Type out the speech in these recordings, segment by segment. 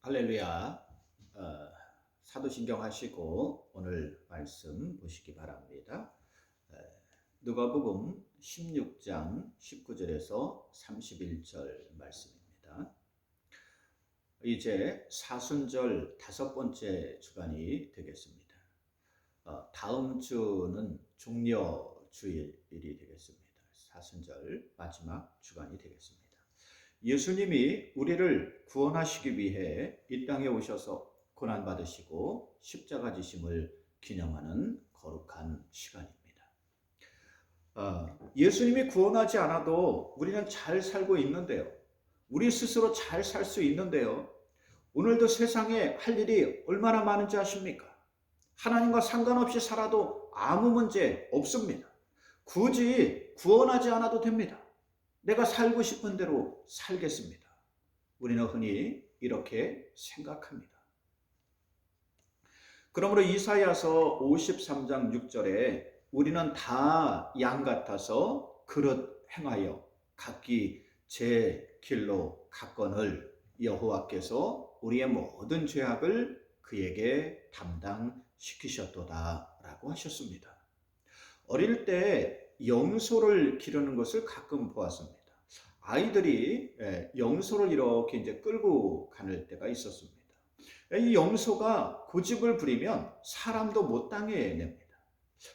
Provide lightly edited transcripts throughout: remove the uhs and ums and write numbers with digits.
할렐루야. 어, 사도신경 하시고 오늘 말씀 보시기 바랍니다. 에, 누가복음 16장 19절에서 31절 말씀입니다. 이제 사순절 5번째 주간이 되겠습니다. 다음 주는 종려주일이 되겠습니다. 사순절 마지막 주간이 되겠습니다. 예수님이 우리를 구원하시기 위해 이 땅에 오셔서 고난받으시고 십자가 지심을 기념하는 거룩한 시간입니다. 예수님이 구원하지 않아도 우리는 잘 살고 있는데요. 우리 스스로 잘 살 수 있는데요. 오늘도 세상에 할 일이 얼마나 많은지 아십니까? 하나님과 상관없이 살아도 아무 문제 없습니다. 굳이 구원하지 않아도 됩니다. 내가 살고 싶은 대로 살겠습니다. 우리는 흔히 이렇게 생각합니다. 그러므로 이사야서 53장 6절에 우리는 다 양 같아서 그릇 행하여 각기 제 길로 갔거늘 여호와께서 우리의 모든 죄악을 그에게 담당시키셨도다 라고 하셨습니다. 어릴 때 염소를 기르는 것을 가끔 보았습니다. 아이들이 염소를 이렇게 이제 끌고 가는 때가 있었습니다. 이 염소가 고집을 부리면 사람도 못 당해냅니다.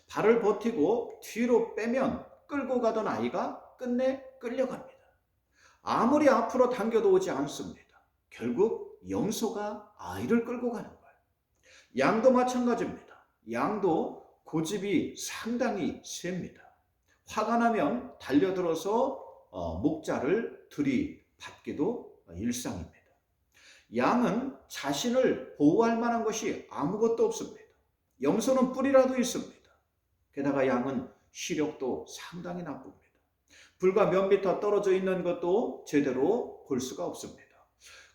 발을 버티고 뒤로 빼면 끌고 가던 아이가 끝내 끌려갑니다. 아무리 앞으로 당겨도 오지 않습니다. 결국 염소가 아이를 끌고 가는 거예요. 양도 마찬가지입니다. 양도 고집이 상당히 셉니다. 화가 나면 달려들어서 목자를 들이받기도 일상입니다. 양은 자신을 보호할 만한 것이 아무것도 없습니다. 염소는 뿔이라도 있습니다. 게다가 양은 시력도 상당히 나쁩니다. 불과 몇 미터 떨어져 있는 것도 제대로 볼 수가 없습니다.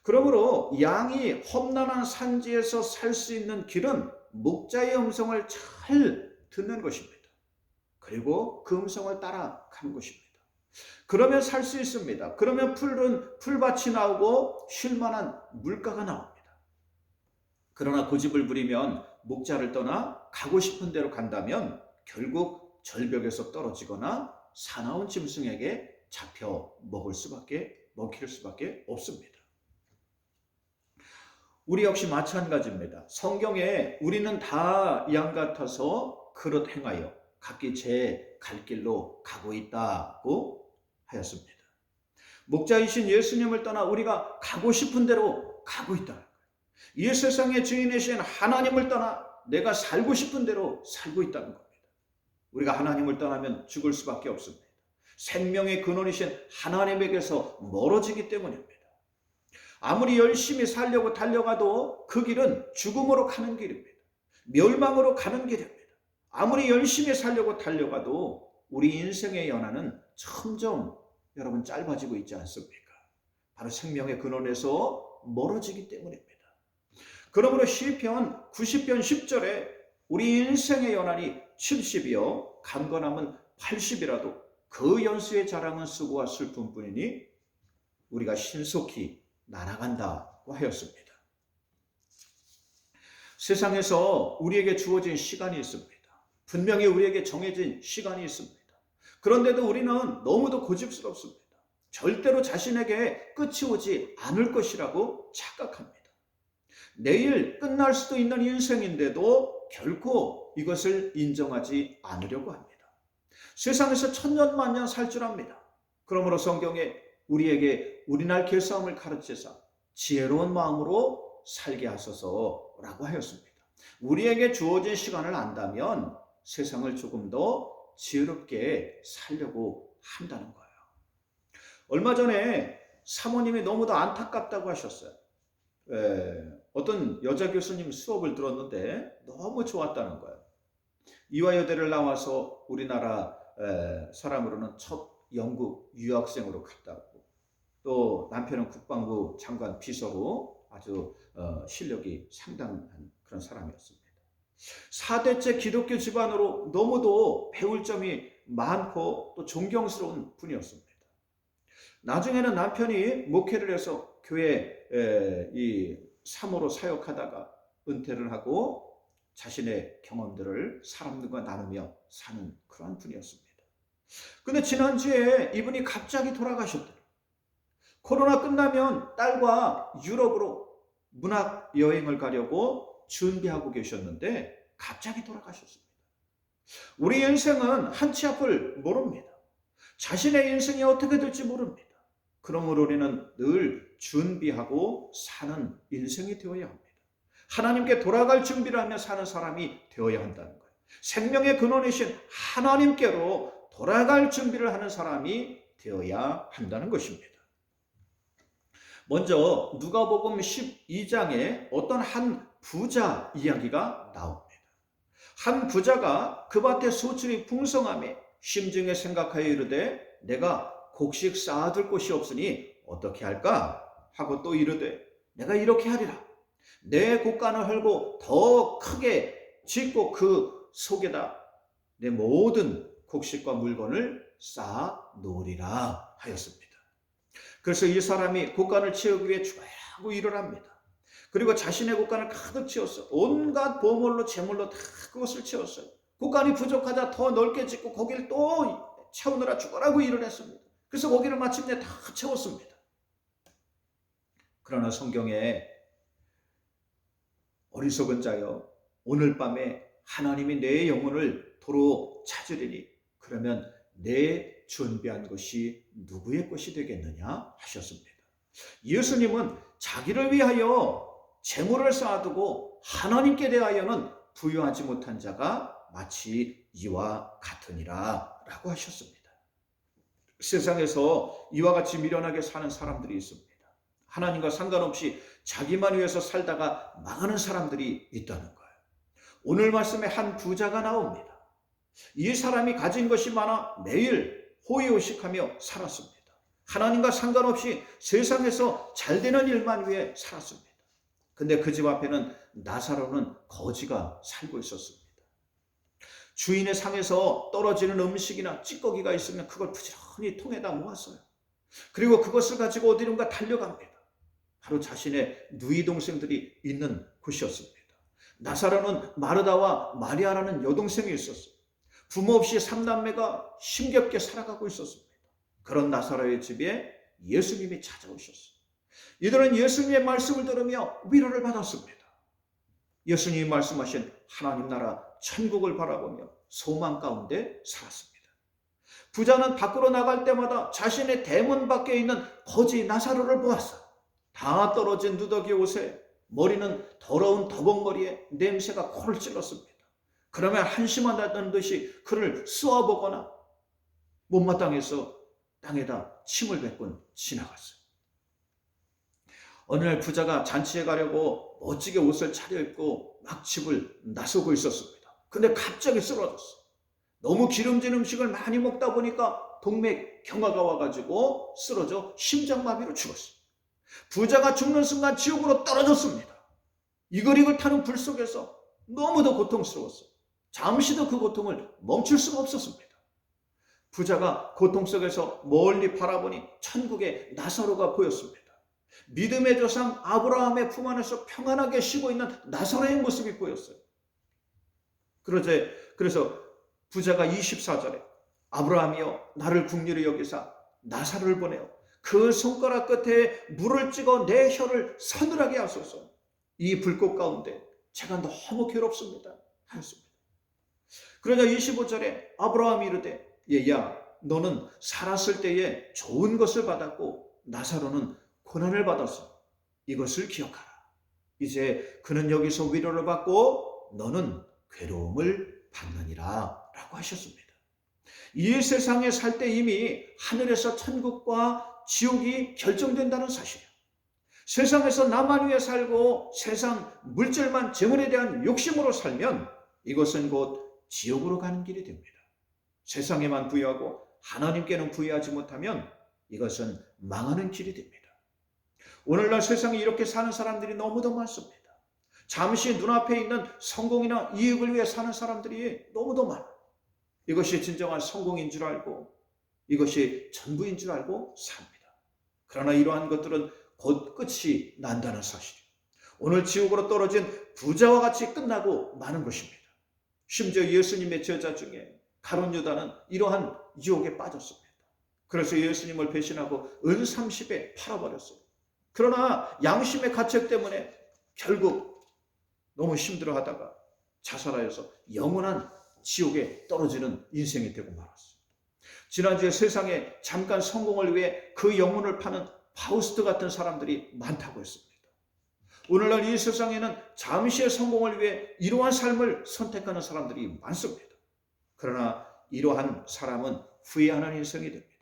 그러므로 양이 험난한 산지에서 살 수 있는 길은 목자의 음성을 잘 듣는 것입니다. 그리고 그 음성을 따라가는 것입니다. 그러면 살 수 있습니다. 그러면 풀밭이 나오고 쉴만한 물가가 나옵니다. 그러나 고집을 부리면 목자를 떠나 가고 싶은 대로 간다면 결국 절벽에서 떨어지거나 사나운 짐승에게 잡혀 먹힐 수밖에 없습니다. 우리 역시 마찬가지입니다. 성경에 우리는 다 양 같아서 그릇 행하여 각기 제 갈 길로 가고 있다고 하였습니다. 목자이신 예수님을 떠나 우리가 가고 싶은 대로 가고 있다는 거예요. 이 세상의 주인이신 하나님을 떠나 내가 살고 싶은 대로 살고 있다는 겁니다. 우리가 하나님을 떠나면 죽을 수밖에 없습니다. 생명의 근원이신 하나님에게서 멀어지기 때문입니다. 아무리 열심히 살려고 달려가도 그 길은 죽음으로 가는 길입니다. 멸망으로 가는 길입니다. 아무리 열심히 살려고 달려가도 우리 인생의 연한은 점점 여러분 짧아지고 있지 않습니까? 바로 생명의 근원에서 멀어지기 때문입니다. 그러므로 시편 90편 10절에 우리 인생의 연한이 70이요 강건함은 80이라도 그 연수의 자랑은 수고와 슬픔뿐이니 우리가 신속히 날아간다고 하였습니다. 세상에서 우리에게 주어진 시간이 있습니다. 분명히 우리에게 정해진 시간이 있습니다. 그런데도 우리는 너무도 고집스럽습니다. 절대로 자신에게 끝이 오지 않을 것이라고 착각합니다. 내일 끝날 수도 있는 인생인데도 결코 이것을 인정하지 않으려고 합니다. 세상에서 천년만년 살 줄 압니다. 그러므로 성경에 우리에게 우리날 길싸움을 가르치사 지혜로운 마음으로 살게 하소서라고 하였습니다. 우리에게 주어진 시간을 안다면 세상을 조금 더 지혜롭게 살려고 한다는 거예요. 얼마 전에 사모님이 너무도 안타깝다고 하셨어요. 어떤 여자 교수님 수업을 들었는데 너무 좋았다는 거예요. 이화여대를 나와서 우리나라 사람으로는 첫 영국 유학생으로 갔다고, 또 남편은 국방부 장관 비서로 아주 실력이 상당한 그런 사람이었습니다. 4대째 기독교 집안으로 너무도 배울 점이 많고 또 존경스러운 분이었습니다. 나중에는 남편이 목회를 해서 교회 이 사모로 사역하다가 은퇴를 하고 자신의 경험들을 사람들과 나누며 사는 그러한 분이었습니다. 근데 지난주에 이분이 갑자기 돌아가셨더라고요. 코로나 끝나면 딸과 유럽으로 문학 여행을 가려고 준비하고 계셨는데 갑자기 돌아가셨습니다. 우리 인생은 한치 앞을 모릅니다. 자신의 인생이 어떻게 될지 모릅니다. 그러므로 우리는 늘 준비하고 사는 인생이 되어야 합니다. 하나님께 돌아갈 준비를 하며 사는 사람이 되어야 한다는 거예요. 생명의 근원이신 하나님께로 돌아갈 준비를 하는 사람이 되어야 한다는 것입니다. 먼저 누가복음 12장에 어떤 한 부자 이야기가 나옵니다. 한 부자가 그 밭에 소출이 풍성하며 심중에 생각하여 이르되 내가 곡식 쌓아둘 곳이 없으니 어떻게 할까? 하고 또 이르되 내가 이렇게 하리라. 내 곡간을 헐고 더 크게 짓고 그 속에다 내 모든 곡식과 물건을 쌓아 놓으리라 하였습니다. 그래서 이 사람이 곡간을 채우기 위해 주하고 일을 합니다. 그리고 자신의 곡간을 가득 채웠어요. 온갖 보물로 재물로 다 그것을 채웠어요. 곡간이 부족하자 더 넓게 짓고 거기를 또 채우느라 죽어라고 일을 했습니다. 그래서 거기를 마침내 다 채웠습니다. 그러나 성경에 어리석은 자여 오늘 밤에 하나님이 내 영혼을 도로 찾으리니 그러면 내 준비한 것이 누구의 것이 되겠느냐 하셨습니다. 예수님은 자기를 위하여 재물을 쌓아두고 하나님께 대하여는 부유하지 못한 자가 마치 이와 같으니라 라고 하셨습니다. 세상에서 이와 같이 미련하게 사는 사람들이 있습니다. 하나님과 상관없이 자기만 위해서 살다가 망하는 사람들이 있다는 거예요. 오늘 말씀에 한 부자가 나옵니다. 이 사람이 가진 것이 많아 매일 호의호식하며 살았습니다. 하나님과 상관없이 세상에서 잘 되는 일만 위해 살았습니다. 근데 그 집 앞에는 나사로는 거지가 살고 있었습니다. 주인의 상에서 떨어지는 음식이나 찌꺼기가 있으면 그걸 부지런히 통에다 모았어요. 그리고 그것을 가지고 어디론가 달려갑니다. 바로 자신의 누이 동생들이 있는 곳이었습니다. 나사로는 마르다와 마리아라는 여동생이 있었어요. 부모 없이 3남매가 힘겹게 살아가고 있었습니다. 그런 나사로의 집에 예수님이 찾아오셨어요. 이들은 예수님의 말씀을 들으며 위로를 받았습니다. 예수님이 말씀하신 하나님 나라 천국을 바라보며 소망 가운데 살았습니다. 부자는 밖으로 나갈 때마다 자신의 대문 밖에 있는 거지 나사로를 보았어요. 다 떨어진 누더기 옷에 머리는 더러운 더벅머리에 냄새가 코를 찔렀습니다. 그러면 한심하다는 듯이 그를 쏘아보거나 못마땅해서 땅에다 침을 뱉곤 지나갔어요. 어느 날 부자가 잔치에 가려고 멋지게 옷을 차려입고 막 집을 나서고 있었습니다. 근데 갑자기 쓰러졌어. 너무 기름진 음식을 많이 먹다 보니까 동맥경화가 와가지고 쓰러져 심장마비로 죽었어요. 부자가 죽는 순간 지옥으로 떨어졌습니다. 이글이글 타는 불 속에서 너무도 고통스러웠어요. 잠시도 그 고통을 멈출 수가 없었습니다. 부자가 고통 속에서 멀리 바라보니 천국의 나사로가 보였습니다. 믿음의 조상 아브라함의 품 안에서 평안하게 쉬고 있는 나사로의 모습이 보였어요. 그래서 부자가 24절에 아브라함이여 나를 긍휼히 여기사 나사로를 보내어 그 손가락 끝에 물을 찍어 내 혀를 서늘하게 하소서. 이 불꽃 가운데 제가 너무 괴롭습니다 하였습니다. 그러자 25절에 아브라함이 이르되 얘야 너는 살았을 때에 좋은 것을 받았고 나사로는 고난을 받았어. 이것을 기억하라. 이제 그는 여기서 위로를 받고 너는 괴로움을 받느니라 라고 하셨습니다. 이 세상에 살 때 이미 하늘에서 천국과 지옥이 결정된다는 사실이에요. 세상에서 나만 위해 살고 세상 물질만 재물에 대한 욕심으로 살면 이것은 곧 지옥으로 가는 길이 됩니다. 세상에만 부여하고 하나님께는 부여하지 못하면 이것은 망하는 길이 됩니다. 오늘날 세상에 이렇게 사는 사람들이 너무도 많습니다. 잠시 눈앞에 있는 성공이나 이익을 위해 사는 사람들이 너무도 많아요. 이것이 진정한 성공인 줄 알고 이것이 전부인 줄 알고 삽니다. 그러나 이러한 것들은 곧 끝이 난다는 사실이에요. 오늘 지옥으로 떨어진 부자와 같이 끝나고 마는 것입니다. 심지어 예수님의 제자 중에 가룟 유다는 이러한 유혹에 빠졌습니다. 그래서 예수님을 배신하고 은 30에 팔아버렸어요. 그러나 양심의 가책 때문에 결국 너무 힘들어하다가 자살하여서 영원한 지옥에 떨어지는 인생이 되고 말았어요. 지난주에 세상에 잠깐 성공을 위해 그 영혼을 파는 파우스트 같은 사람들이 많다고 했습니다. 오늘날 이 세상에는 잠시의 성공을 위해 이러한 삶을 선택하는 사람들이 많습니다. 그러나 이러한 사람은 후회하는 인생이 됩니다.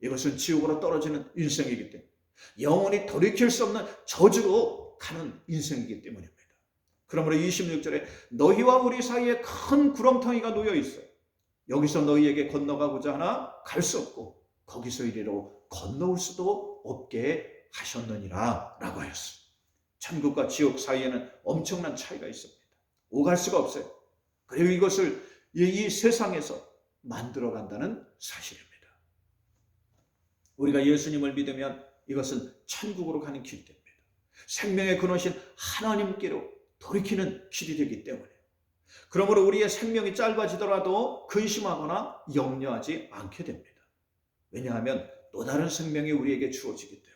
이것은 지옥으로 떨어지는 인생이기 때문에 영원히 돌이킬 수 없는 저주로 가는 인생이기 때문입니다. 그러므로 26절에 너희와 우리 사이에 큰 구렁텅이가 놓여 있어요. 여기서 너희에게 건너가고자 하나 갈 수 없고 거기서 이리로 건너올 수도 없게 하셨느니라 라고 하였어요. 천국과 지옥 사이에는 엄청난 차이가 있습니다. 오갈 수가 없어요. 그리고 이것을 이 세상에서 만들어간다는 사실입니다. 우리가 예수님을 믿으면 이것은 천국으로 가는 길이 됩니다. 생명의 근원이신 하나님께로 돌이키는 길이 되기 때문에 그러므로 우리의 생명이 짧아지더라도 근심하거나 염려하지 않게 됩니다. 왜냐하면 또 다른 생명이 우리에게 주어지기 때문에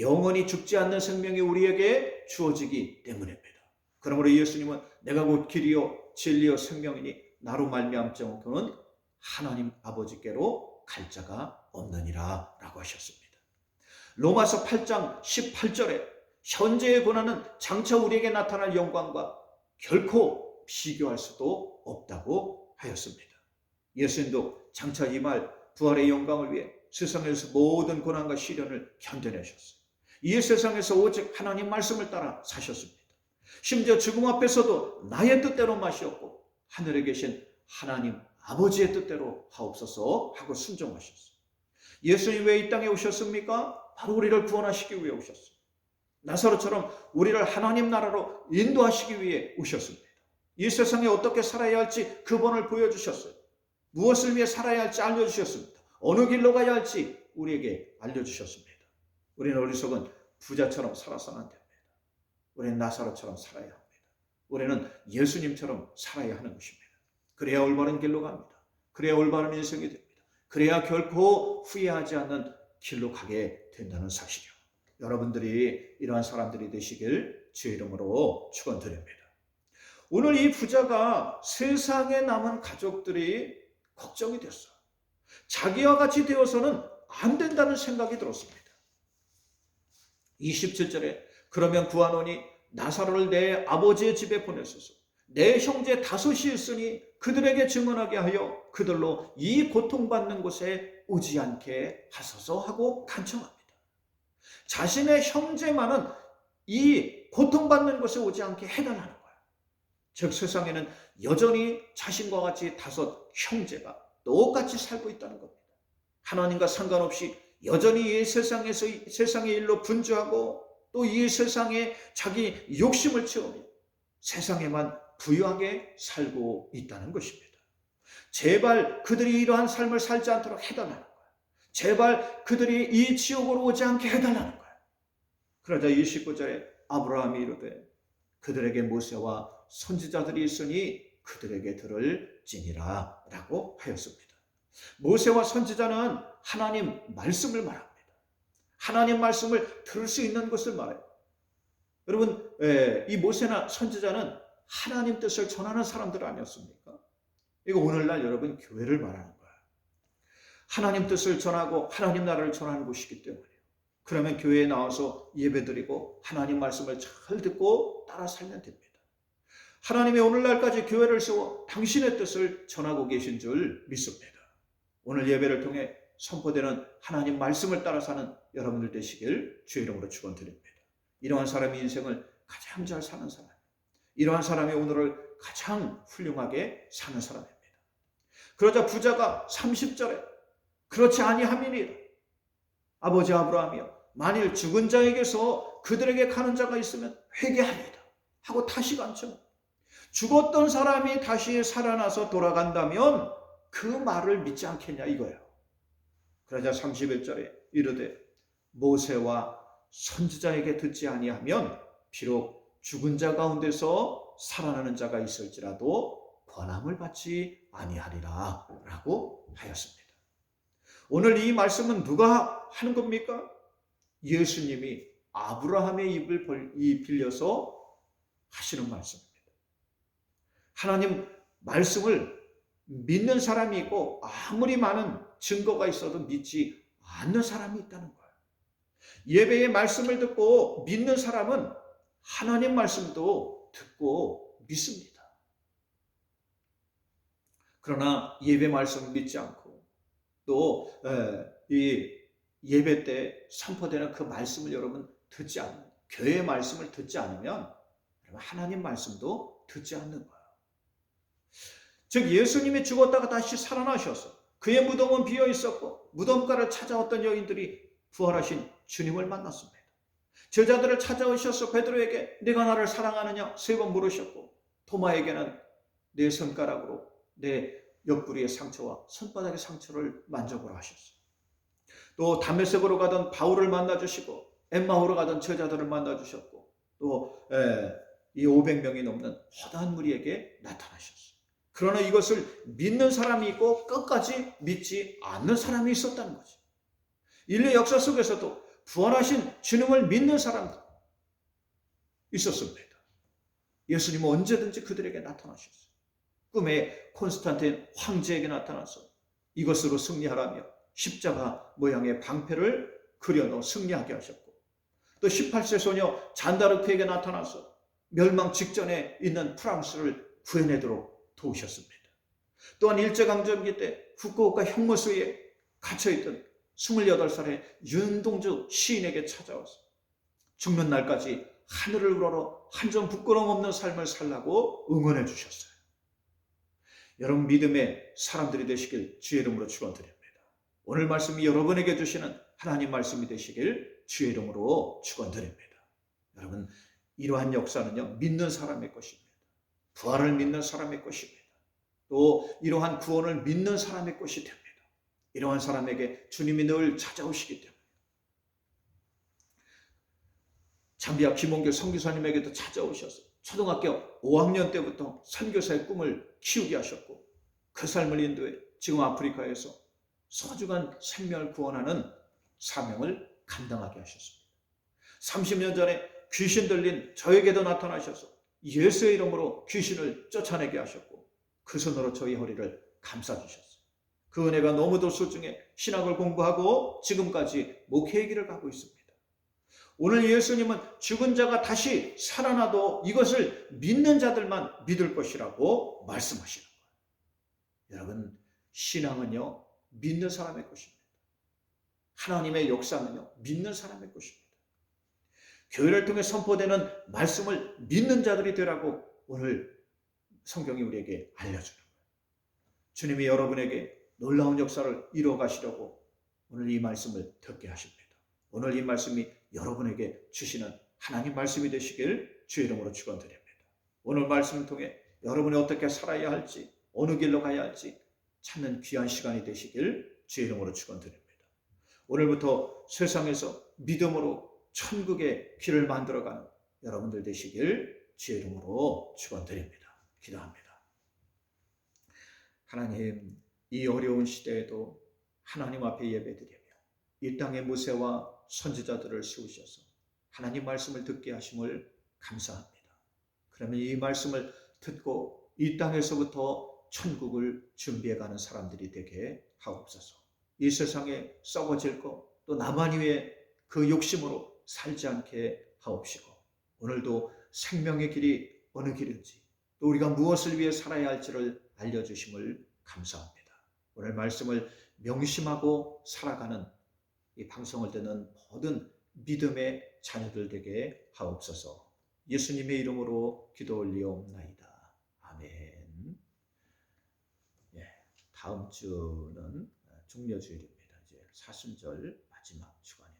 영원히 죽지 않는 생명이 우리에게 주어지기 때문입니다. 그러므로 예수님은 내가 곧 길이요 진리요 생명이니 나로 말미암지 않고는 하나님 아버지께로 갈 자가 없느니라 라고 하셨습니다. 로마서 8장 18절에 현재의 고난은 장차 우리에게 나타날 영광과 결코 비교할 수도 없다고 하였습니다. 예수님도 장차 이 말 부활의 영광을 위해 세상에서 모든 고난과 시련을 견뎌내셨어요. 이 세상에서 오직 하나님 말씀을 따라 사셨습니다. 심지어 죽음 앞에서도 나의 뜻대로 마시었고 하늘에 계신 하나님 아버지의 뜻대로 하옵소서 하고 순종하셨어요. 예수님 왜 이 땅에 오셨습니까? 바로 우리를 구원하시기 위해 오셨어요. 나사로처럼 우리를 하나님 나라로 인도하시기 위해 오셨습니다. 이 세상에 어떻게 살아야 할지 그 본을 보여주셨어요. 무엇을 위해 살아야 할지 알려주셨습니다. 어느 길로 가야 할지 우리에게 알려주셨습니다. 우리는 어리석은 부자처럼 살아서는 안 됩니다. 우리는 나사로처럼 살아야 합니다. 우리는 예수님처럼 살아야 하는 것입니다. 그래야 올바른 길로 갑니다. 그래야 올바른 인생이 됩니다. 그래야 결코 후회하지 않는 길로 가게 된다는 사실이요. 여러분들이 이러한 사람들이 되시길 주의 이름으로 축원드립니다. 오늘 이 부자가 세상에 남은 가족들이 걱정이 됐어요. 자기와 같이 되어서는 안 된다는 생각이 들었습니다. 27절에 그러면 구하노니 나사로를 내 아버지의 집에 보내소서. 내 형제 5이 있으니 그들에게 증언하게 하여 그들로 이 고통받는 곳에 오지 않게 하소서 하고 간청합니다. 자신의 형제만은 이 고통받는 곳에 오지 않게 해달라는 거예요. 즉 세상에는 여전히 자신과 같이 5 형제가 똑같이 살고 있다는 겁니다. 하나님과 상관없이 여전히 이 세상의 일로 분주하고 또 이 세상에 자기 욕심을 채우며 세상에만 부유하게 살고 있다는 것입니다. 제발 그들이 이러한 삶을 살지 않도록 해달라는 거예요. 제발 그들이 이 지옥으로 오지 않게 해달라는 거예요. 그러자 29절에 아브라함이 이르되 그들에게 모세와 선지자들이 있으니 그들에게 들을지니라 라고 하였습니다. 모세와 선지자는 하나님 말씀을 말합니다. 하나님 말씀을 들을 수 있는 것을 말해요. 여러분, 이 모세나 선지자는 하나님 뜻을 전하는 사람들 아니었습니까? 이거 오늘날 여러분 교회를 말하는 거예요. 하나님 뜻을 전하고 하나님 나라를 전하는 곳이기 때문에요. 그러면 교회에 나와서 예배드리고 하나님 말씀을 잘 듣고 따라 살면 됩니다. 하나님이 오늘날까지 교회를 세워 당신의 뜻을 전하고 계신 줄 믿습니다. 오늘 예배를 통해 선포되는 하나님 말씀을 따라 사는 여러분들 되시길 주의 이름으로 축원드립니다. 이러한 사람의 인생을 가장 잘 사는 사람, 이러한 사람이 오늘을 가장 훌륭하게 사는 사람입니다. 그러자 부자가 30절에 그렇지 아니함이니라. 아버지 아브라함이여 만일 죽은 자에게서 그들에게 가는 자가 있으면 회개하리이다 하고 다시 간청. 죽었던 사람이 다시 살아나서 돌아간다면 그 말을 믿지 않겠냐 이거예요. 그러자 31절에 이르되 모세와 선지자에게 듣지 아니하면 비록 죽은 자 가운데서 살아나는 자가 있을지라도 권함을 받지 아니하리라 라고 하였습니다. 오늘 이 말씀은 누가 하는 겁니까? 예수님이 아브라함의 입을 빌려서 하시는 말씀입니다. 하나님 말씀을 믿는 사람이 있고 아무리 많은 증거가 있어도 믿지 않는 사람이 있다는 거예요. 예배의 말씀을 듣고 믿는 사람은 하나님 말씀도 듣고 믿습니다. 그러나 예배 말씀을 믿지 않고 또 이 예배 때 선포되는 그 말씀을 여러분 듣지 않는, 교회의 말씀을 듣지 않으면 하나님 말씀도 듣지 않는 거예요. 즉 예수님이 죽었다가 다시 살아나셔서 그의 무덤은 비어 있었고 무덤가를 찾아왔던 여인들이 부활하신 주님을 만났습니다. 제자들을 찾아오셔서 베드로에게 네가 나를 사랑하느냐 3번 물으셨고, 토마에게는 내 손가락으로 내 옆구리의 상처와 손바닥의 상처를 만져보라 하셨어요. 또 담메색으로 가던 바울을 만나주시고 엠마오로 가던 제자들을 만나주셨고 또 이 500명이 넘는 허다한 무리에게 나타나셨어요. 그러나 이것을 믿는 사람이 있고 끝까지 믿지 않는 사람이 있었다는 거죠. 인류 역사 속에서도 부활하신 주님을 믿는 사람도 있었습니다. 예수님은 언제든지 그들에게 나타나셨어요. 꿈에 콘스탄틴 황제에게 나타나서 이것으로 승리하라며 십자가 모양의 방패를 그려넣어 승리하게 하셨고, 또 18세 소녀 잔다르크에게 나타나서 멸망 직전에 있는 프랑스를 구해내도록 도우셨습니다. 또한 일제강점기 때 후쿠오카 형무소에 갇혀있던 28살의 윤동주 시인에게 찾아와서 죽는 날까지 하늘을 우러러 한 점 부끄러움 없는 삶을 살라고 응원해 주셨어요. 여러분 믿음의 사람들이 되시길 주의 이름으로 축원드립니다. 오늘 말씀이 여러분에게 주시는 하나님 말씀이 되시길 주의 이름으로 축원드립니다. 여러분 이러한 역사는요 믿는 사람의 것입니다. 부활을 믿는 사람의 것입니다. 또 이러한 구원을 믿는 사람의 것이 됩니다. 이러한 사람에게 주님이 늘 찾아오시기 때문에 잠비아 김홍길 선교사님에게도 찾아오셔서 초등학교 5학년 때부터 선교사의 꿈을 키우게 하셨고 그 삶을 인도해 지금 아프리카에서 소중한 생명을 구원하는 사명을 감당하게 하셨습니다. 30년 전에 귀신 들린 저에게도 나타나셔서 예수의 이름으로 귀신을 쫓아내게 하셨고 그 손으로 저희 허리를 감싸주셨어요. 그 은혜가 너무도 소중해 신학을 공부하고 지금까지 목회의 길을 가고 있습니다. 오늘 예수님은 죽은 자가 다시 살아나도 이것을 믿는 자들만 믿을 것이라고 말씀하시는 거예요. 여러분 신앙은요 믿는 사람의 것입니다. 하나님의 역사는요 믿는 사람의 것입니다. 교회를 통해 선포되는 말씀을 믿는 자들이 되라고 오늘 성경이 우리에게 알려주는 거예요. 주님이 여러분에게 놀라운 역사를 이루어 가시려고 오늘 이 말씀을 듣게 하십니다. 오늘 이 말씀이 여러분에게 주시는 하나님 말씀이 되시길 주의 이름으로 축원드립니다. 오늘 말씀을 통해 여러분이 어떻게 살아야 할지 어느 길로 가야 할지 찾는 귀한 시간이 되시길 주의 이름으로 축원드립니다. 오늘부터 세상에서 믿음으로 천국의 길을 만들어가는 여러분들 되시길 주의 이름으로 축원드립니다. 기도합니다. 하나님 이 어려운 시대에도 하나님 앞에 예배드리며 이 땅의 모세와 선지자들을 세우셔서 하나님 말씀을 듣게 하심을 감사합니다. 그러면 이 말씀을 듣고 이 땅에서부터 천국을 준비해가는 사람들이 되게 하옵소서. 이 세상에 썩어질 것 또 나만 위에 그 욕심으로 살지 않게 하옵시고 오늘도 생명의 길이 어느 길인지 또 우리가 무엇을 위해 살아야 할지를 알려주심을 감사합니다. 오늘 말씀을 명심하고 살아가는 이 방송을 듣는 모든 믿음의 자녀들 되게 하옵소서. 예수님의 이름으로 기도 올리옵나이다. 아멘. 다음 주는 종려주일입니다. 이제 사순절 마지막 주간입니다.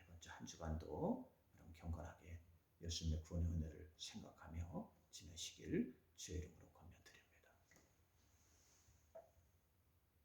이번 주 한 주간도 경건하게 예수님의 구원의 은혜를 생각하며 지내시길 주의 이름으로